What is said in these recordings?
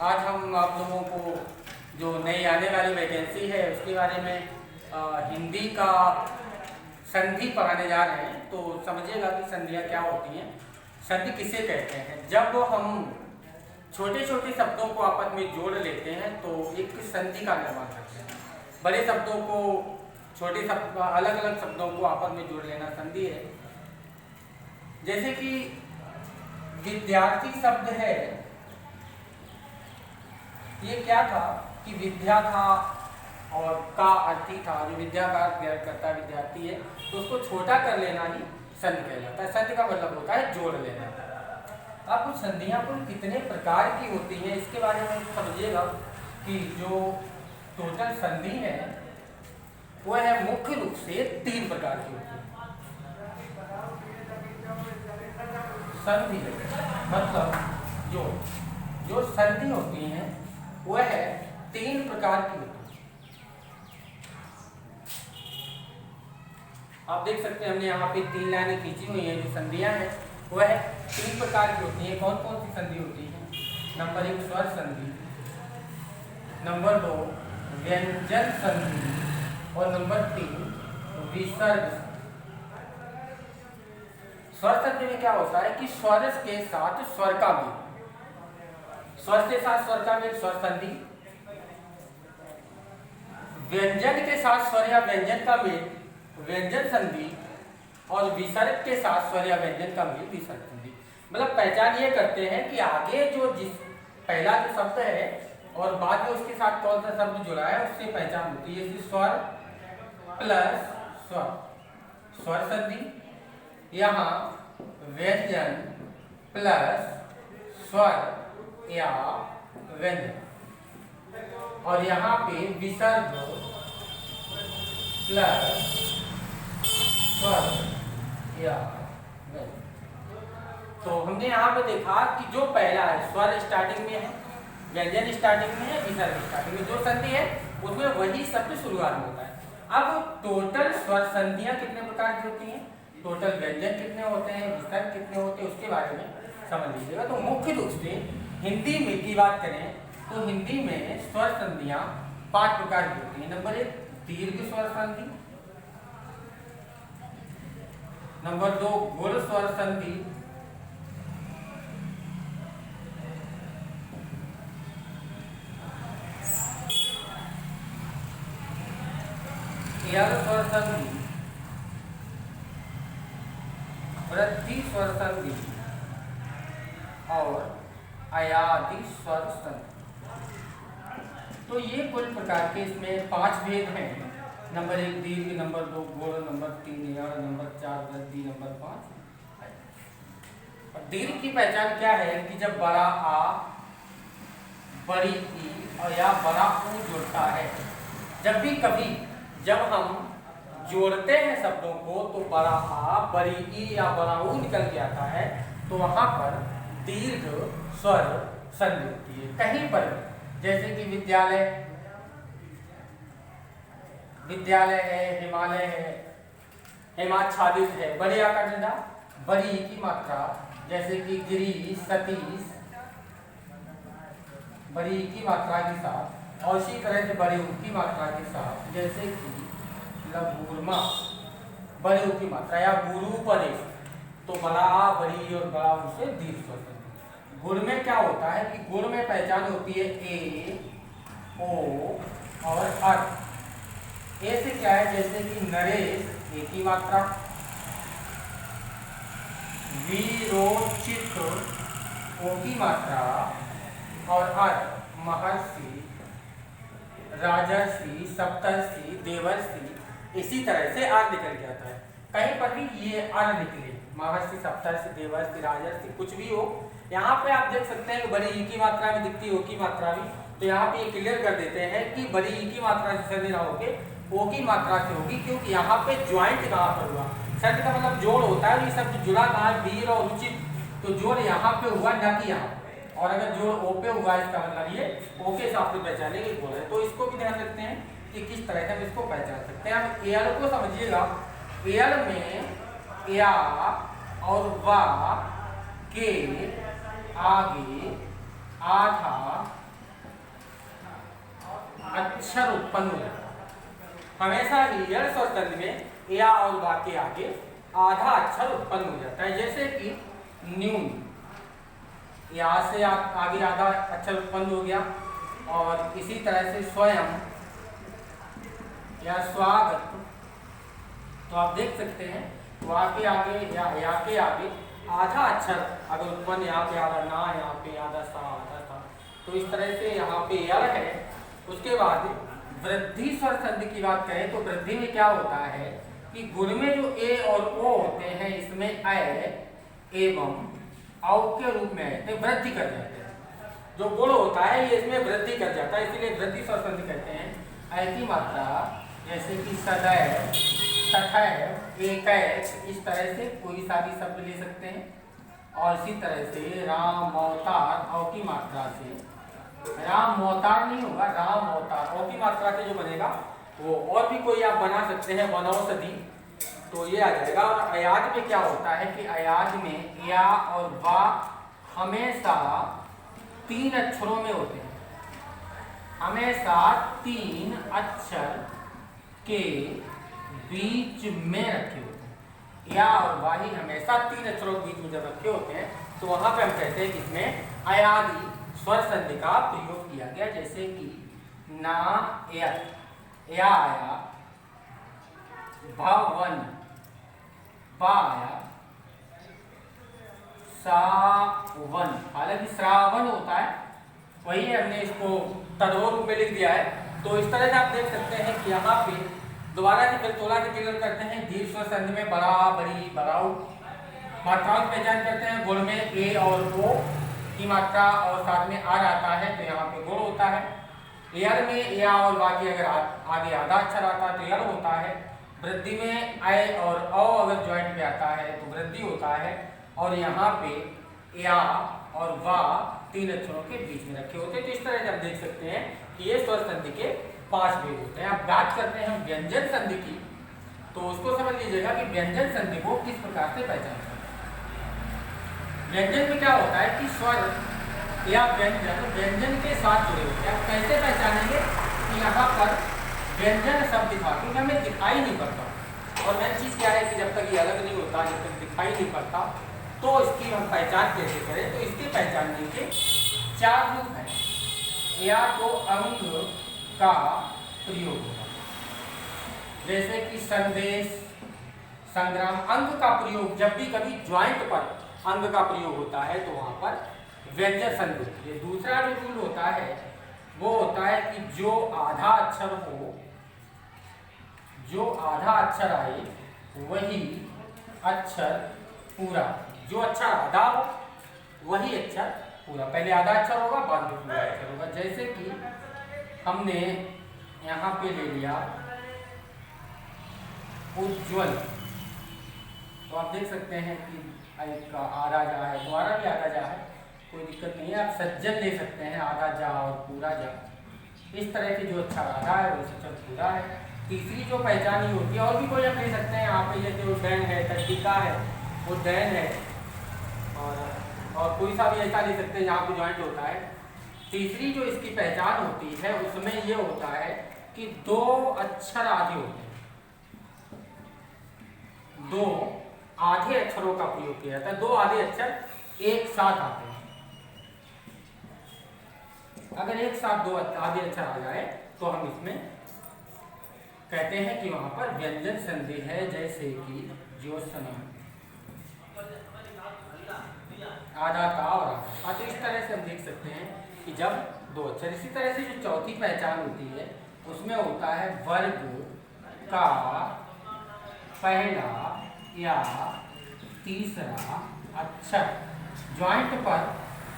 आज हम आप लोगों को जो नई आने वाली वैकेंसी है उसके बारे में हिंदी का संधि पढ़ाने जा रहे हैं। तो समझिएगा कि संधियाँ क्या होती हैं, संधि किसे कहते हैं। जब हम छोटे छोटे शब्दों को आपस में जोड़ लेते हैं तो एक संधि का निर्माण करते हैं। बड़े शब्दों को छोटे शब्द अलग अलग शब्दों को आपस में जोड़ लेना संधि है। जैसे कि विद्यार्थी शब्द है, ये क्या था कि विद्या था और का अर्थी था, जो विद्या का अर्थ करता विद्यार्थी है, तो उसको छोटा कर लेना ही संधि कहलाता है। संधि का मतलब होता है जोड़ लेना। अब कुछ संधियाँ कुल कितने प्रकार की होती हैं इसके बारे में समझिएगा कि जो टोटल संधि है वो है मुख्य रूप से 3 प्रकार की होती है। संधि मतलब जो संधि होती हैं वह 3 प्रकार की होती है। आप देख सकते हैं हमने यहाँ पे 3 लाइनें खींची हुई हैं। जो संधियाँ हैं वह 3 प्रकार की होती हैं। कौन कौन सी संधि होती है? नंबर 1 स्वर संधि, नंबर 2 व्यंजन संधि और नंबर 3 विसर्ग। स्वर संधि में क्या होता है कि स्वर के साथ स्वर का मेल, स्वर के साथ स्वर का मेल स्वर संधि, व्यंजन के साथ स्वर या व्यंजन का मेल व्यंजन संधि, और विसर्ग के साथ स्वर या व्यंजन का मेल विसर्ग संधि। मतलब पहचान ये करते हैं कि आगे जो जिस पहला जो शब्द है और बाद में उसके साथ कौन सा शब्द जुड़ा है उससे पहचान होती है। जैसे स्वर प्लस स्वर, स्वर संधि, यहाँ व्यंजन प्लस स्वर या व्यंजन, और यहाँ पे विसर्ग प्लस स्वर या व्यंजन। तो हमने यहाँ पे देखा कि जो पहला है स्वर स्टार्टिंग में है, व्यंजन स्टार्टिंग में है, विसर्ग स्टार्टिंग में, जो संधि है उसमें वही शब्द शुरुआत में होता है। अब टोटल स्वर संधियाँ कितने प्रकार की होती हैं, टोटल व्यंजन कितने होते हैं, विसर्ग कितने होते हैं, उसके बारे में समझ लीजिएगा। तो मुख्य रूप से हिंदी में की बात करें तो हिंदी में स्वर संधियाँ 5 प्रकार की होती हैं। नंबर 1 दीर्घ स्वर संधि, नंबर 2 गुण स्वर संधि, यल स्वर संधि, वृद्धि स्वर संधि और अयादि स्वर संधि। तो ये कुल प्रकार के इसमें 5 भेद हैं। नंबर 1 दीर्घ, नंबर 2 गुण, नंबर 3 यल, नंबर 4 वृद्धि, नंबर 5। और दीर्घ की पहचान क्या है कि जब बड़ा आ, बड़ी ई और या बड़ा ऊ जुड़ता है। जब भी कभी जब हम जोड़ते हैं शब्दों को तो बड़ा आ, बड़ी ई या बड़ा ऊ निकल के आता है, तो वहां पर दीर्घ स्वर संधि होती है। कहीं पर जैसे कि विद्यालय, विद्यालय है, हिमालय है, हिमाच्छादित है, बड़े आ का डंडा, बड़ी ई की मात्रा, जैसे कि गिरीश, सतीश, बड़ी ई की मात्रा के साथ, और इसी तरह से बड़े ऊ की मात्रा के साथ, जैसे कि लघुरमा, बड़े ऊ की मात्रा, या गुरुपदेश, तो बड़ा आ, बड़ी ई और बड़ा ऊ से दीर्घ स्वर संधि। गुण में क्या होता है कि गुण में पहचान होती है ए, ओ और अर्थ। ए से क्या है, जैसे कि नरेश, ए की मात्रा, वीरोचित, ओ की मात्रा, और अर्थ महर्षि, राजर्षि, सप्तर्षि, देवर्षि, इसी तरह से अर्थ निकल के आता है। कहीं पर भी ये अर्थ निकले, महर्षि, सप्तर्षि, देवर्षि, राजर्षि, कुछ भी हो। यहाँ पे आप देख सकते हैं कि बड़ी ई की मात्रा में दिखती है, ओ की मात्रा भी। तो यहाँ पे क्लियर कर देते हैं कि बड़ी ई की मात्रा से संधि ना होके ओ की मात्रा से होगी, क्योंकि यहाँ पे ज्वाइंट कहाँ पर हुआ, संधि का मतलब जोड़ होता है। ये शब्द जुड़ा कहाँ है, वीर और उचित, तो जोड़ यहाँ पे हुआ, न कि यहाँ। और अगर जोड़ ओ पे हुआ इसका मतलब ये ओ के हिसाब से पहचाने की बोल है। तो इसको भी ध्यान रखते हैं कि किस तरह से हम इसको पहचान सकते हैं। अब एल को समझिएगा, एल में या और वा के आगे आधा अक्षर उत्पन्न हो जाता है। हमेशा ही यह स्वर संधि में या और वा के आगे आधा अक्षर उत्पन्न हो जाता है, जैसे कि न्यून, यहाँ से आगे आधा अक्षर उत्पन्न हो गया। और इसी तरह से स्वयं या स्वागत, तो आप देख सकते हैं वा के आगे या के आगे आधा अक्षर अगर उत्पन्न, यहाँ पे आधा ना, यहाँ पे आधा सा, आधा सा, तो इस तरह से यहाँ पे यल है। उसके बाद वृद्धि स्वर संधि की बात करें तो वृद्धि में क्या होता है कि गुण में जो ए और ओ होते हैं इसमें अ एवं औ के रूप में आते वृद्धि कर जाते हैं। जो गुण होता है ये इसमें वृद्धि कर जाता है, इसीलिए वृद्धि स्वर संधि कहते हैं। ऐ की मात्रा जैसे कि सदैव, तथैव, एकैक, इस तरह से कोई सा भी शब्द ले सकते हैं। और इसी तरह से राम अवतार, औ की मात्रा से, राम अवतार नहीं होगा, राम अवतार, औ की मात्रा से जो बनेगा वो, और भी कोई आप बना सकते हैं वनौषधि, तो ये आ जाएगा। और अयाज में क्या होता है कि अयाज में या और वा हमेशा 3 अक्षरों में होते हैं, हमेशा 3 अक्षर के बीच में रखे होते हैं। या और वा ही हमेशा 3 अक्षरों के बीच में जब रखे होते हैं तो वहां पे हम कहते हैं कि इसमें अयादि स्वर संधि का प्रयोग किया गया, जैसे कि ना या आया, भवन, पाया, सावन। हालांकि श्रावण होता है, वही हमने इसको तदोर रूप में लिख दिया है। तो इस तरह से आप देख सकते हैं कि यहाँ पे दोबारा से फिर तोला के क्लियर करते हैं। दीर्घ स्वर संधि में बड़ा, बड़ी, बड़ाऊ मात्राओं की पहचान करते हैं। गुण में ए और ओ की मात्रा और साथ में आ जाता है तो यहाँ पे गुण होता है। यल में या और वा की अगर आगे आधा अक्षर आता है तो यल होता है। वृद्धि में ऐ और औ अगर ज्वाइंट में आता है तो वृद्धि होता है। और यहाँ पे या और वा 3 अक्षरों के बीच में रखे होते हैं। तो इस तरह से आप देख सकते हैं कि ये स्वर संधि के 5 भेद होते हैं। अब बात करते हैं हम व्यंजन संधि की, तो उसको समझ लीजिएगा कि व्यंजन संधि को किस प्रकार से पहचान सकते हैं। व्यंजन में क्या होता है कि स्वर या व्यंजन के साथ जुड़े होते हैं। आप कैसे पहचानेंगे कि यहाँ पर व्यंजन शब्द था क्योंकि हमें दिखाई नहीं पड़ता। और मेन चीज़ क्या है कि जब तक ये अलग नहीं होता, जब तक दिखाई नहीं पड़ता, तो इसकी हम पहचान कैसे करें। तो इसकी पहचान के 4 रूप हैं। या तो अंग का प्रयोग होगा, जैसे कि संदेश, संग्राम। अंग का प्रयोग जब भी कभी ज्वाइंट पर अंग का प्रयोग होता है तो वहां पर व्यंजन संधि होती है। दूसरा जो रूल होता है वो होता है कि जो आधा अक्षर हो, जो आधा अक्षर आए वही अक्षर पूरा। जो अक्षर आधा हो वही अक्षर पूरा। पहले आधा अक्षर होगा, बाद में पूरा अक्षर होगा। जैसे कि हमने यहाँ पे ले लिया उज्ज्वल, तो आप देख सकते हैं कि एक का आधा जा है, द्वारा भी आधा जा है, कोई दिक्कत नहीं है। आप सज्जन ले सकते हैं, आधा जा और पूरा जा। इस तरह की जो अक्षर आधा है वो अक्षर पूरा है। तीसरी जो पहचान ही होती है, और भी कोई आप ले सकते हैं यहाँ पे, जैसे उड्डयन है, तटिका है, उड्डयन है, और कोई सा भी ऐसा ले सकते हैं जहाँ पे ज्वाइंट होता है। तीसरी जो इसकी पहचान होती है उसमें ये होता है कि 2 अक्षर आधे होते हैं, 2 आधे अक्षरों का प्रयोग किया जाता है। 2 आधे अक्षर एक साथ आते हैं। अगर एक साथ 2 आधे अक्षर आ जाए तो हम इसमें कहते हैं कि वहां पर व्यंजन संधि है। जैसे कि ज्योत्सना, आधा का और आधा। तो इस तरह से हम देख सकते हैं कि जब 2 अक्षर। इसी तरह से जो चौथी पहचान होती है उसमें होता है वर्ग का पहला या तीसरा अक्षर। ज्वाइंट पर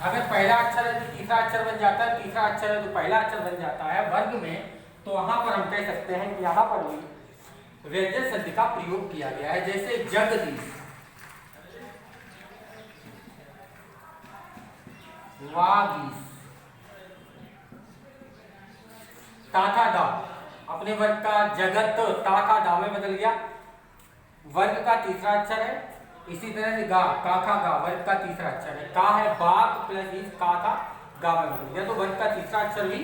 अगर पहला अक्षर है तो तीसरा अक्षर बन जाता है, तीसरा अक्षर है तो पहला अक्षर बन जाता है। वर्ग में तो वहां पर हम कह सकते हैं कि यहाँ पर भी व्यंजन संधि का प्रयोग किया गया है। जैसे जगदीश, वागीश, ताथा दा, अपने वर्ग का जगत ताथा दा में बदल गया, वर्ग का तीसरा अक्षर है। इसी तरह से गा, काखा गा, वर्ग का तीसरा अक्षर है। का है बाग प्लस इस, का था गा में बदल गया, तो वर्ग का तीसरा अक्षर भी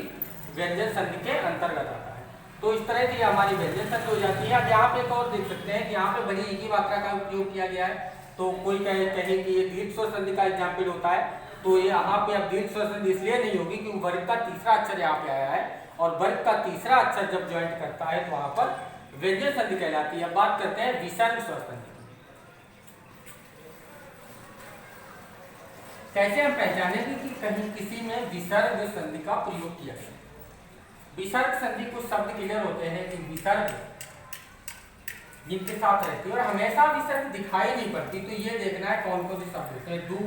व्यंजन संधि के अंतर्गत आता है। तो इस तरह की हमारी व्यंजन संधि हो जाती है। अब यहाँ पे एक और देख सकते हैं कि यहाँ पे बड़ी एक ही मात्रा का उपयोग किया गया है। तो कोई कहे कि ये दीर्घ स्वर संधि का एग्जाम्पल होता है, तो ये यहाँ पे अब दीर्घ स्वर संधि इसलिए नहीं होगी क्योंकि वर्ग का तीसरा अक्षर यहाँ पे आया है, और वर्ग का तीसरा अक्षर जब ज्वाइंट करता है तो वहां पर व्यंजन संधि कहलाती है। अब बात करते हैं विसर्ग स्वर संधि। कैसे हम पहचानेंगे कि कहीं किसी में विसर्ग संधि का प्रयोग किया गया। विसर्ग संधि कुछ शब्द क्लियर होते हैं कि विसर्ग जिनके साथ रहती है और हमेशा विसर्ग दिखाई नहीं पड़ती, तो ये देखना है कौन कौन से शब्द होते हैं। दू,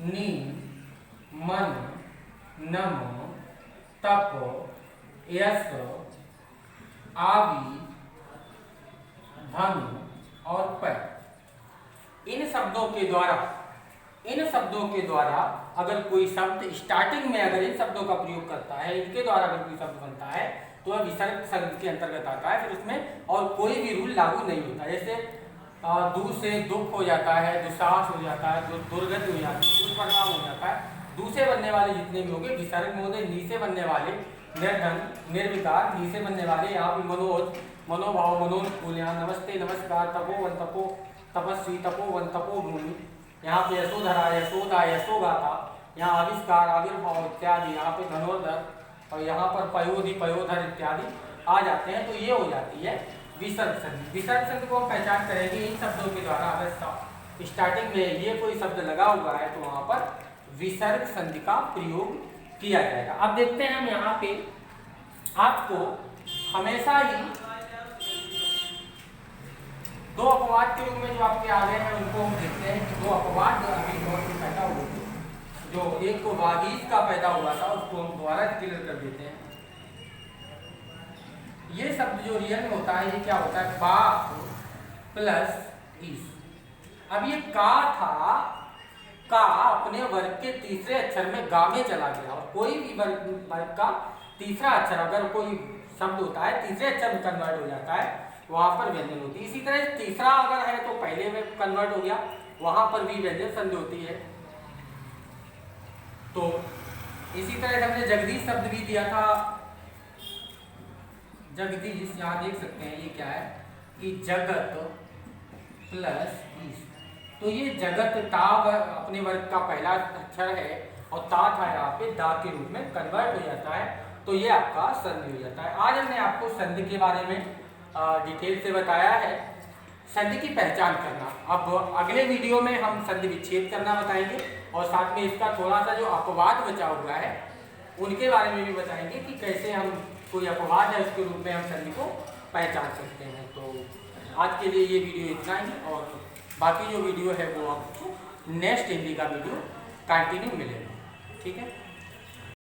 नी, मन, नम, तप, यस, आवी, धन और प। इन शब्दों के द्वारा अगर कोई शब्द स्टार्टिंग में अगर इन शब्दों का प्रयोग करता है, इनके द्वारा अगर कोई शब्द बनता है तो वह विसर्ग संधि के अंतर्गत आता है। फिर उसमें और कोई भी रूल लागू नहीं होता। जैसे दू से दुख हो जाता है, दुसाहस हो जाता है, दुर्गति हो जाती है, दुष्परिणाम हो जाता है। दू से बनने वाले जितने भी होंगे विसर्ग में होते। नी से बनने वाले निर्धन, निर्विकार। नी से बनने वाले यहाँ पे मनोज, मनोभाव, मनोनुकूल। यहाँ नमस्ते, नमस्कार, तपोवन, तपो, तपस्वी, तपोवन, तपोभूमि। यहाँ पे यशोधरा, यशोदा, यशोगाता। यहाँ आविष्कार, आविर्भाव इत्यादि। यहाँ पे धनोधर और यहाँ पर पयोधि, पयोधर इत्यादि आ जाते हैं। तो ये हो जाती है विसर्ग संधि। विसर्ग संधि को हम पहचान करेंगे इन शब्दों के द्वारा। अगर स्टार्टिंग में ये कोई शब्द लगा हुआ है तो वहाँ पर विसर्ग संधि का प्रयोग किया जाएगा। अब देखते हैं हम यहाँ पे आपको हमेशा ही दो अपवाद के रूप में जो आपके आ गए हैं उनको हम देखते हैं कि दो अपवाद जो अभी दौर में पैदा हुए थे, जो एक को वागीश का पैदा हुआ था उसको हम दोबारा क्लियर कर देते हैं। ये शब्द जो रियल में होता है ये क्या होता है, बा प्लस ईस। अब ये का था, का अपने वर्ग के तीसरे अक्षर में गा में चला गया, और कोई भी वर्ग का तीसरा अक्षर अगर कोई शब्द होता है तीसरे अक्षर में कन्वर्ट हो जाता है वहां पर व्यंजन होती है। इसी तरह तीसरा अगर है तो पहले में कन्वर्ट हो गया, वहां पर भी व्यंजन संधि होती है। तो इसी तरह हमने जगदीश शब्द भी दिया था। जगदीश यहाँ देख सकते हैं ये क्या है कि जगत प्लस ईश। तो ये जगत ता अपने वर्ग का पहला अक्षर है और ता था यहाँ पे दा के रूप में कन्वर्ट हो जाता है, तो ये आपका संधि हो जाता है। आज हमने आपको संधि के बारे में डिटेल से बताया है, संधि की पहचान करना। अब अगले वीडियो में हम संधि विच्छेद करना बताएंगे और साथ में इसका थोड़ा सा जो अपवाद बचा हुआ है उनके बारे में भी बताएंगे कि कैसे हम कोई अपवाद है उसके रूप में हम संधि को पहचान सकते हैं। तो आज के लिए ये वीडियो इतना ही, और बाकी जो वीडियो है वो आपको नेक्स्ट हिंदी का वीडियो कंटिन्यू मिलेगा। ठीक है।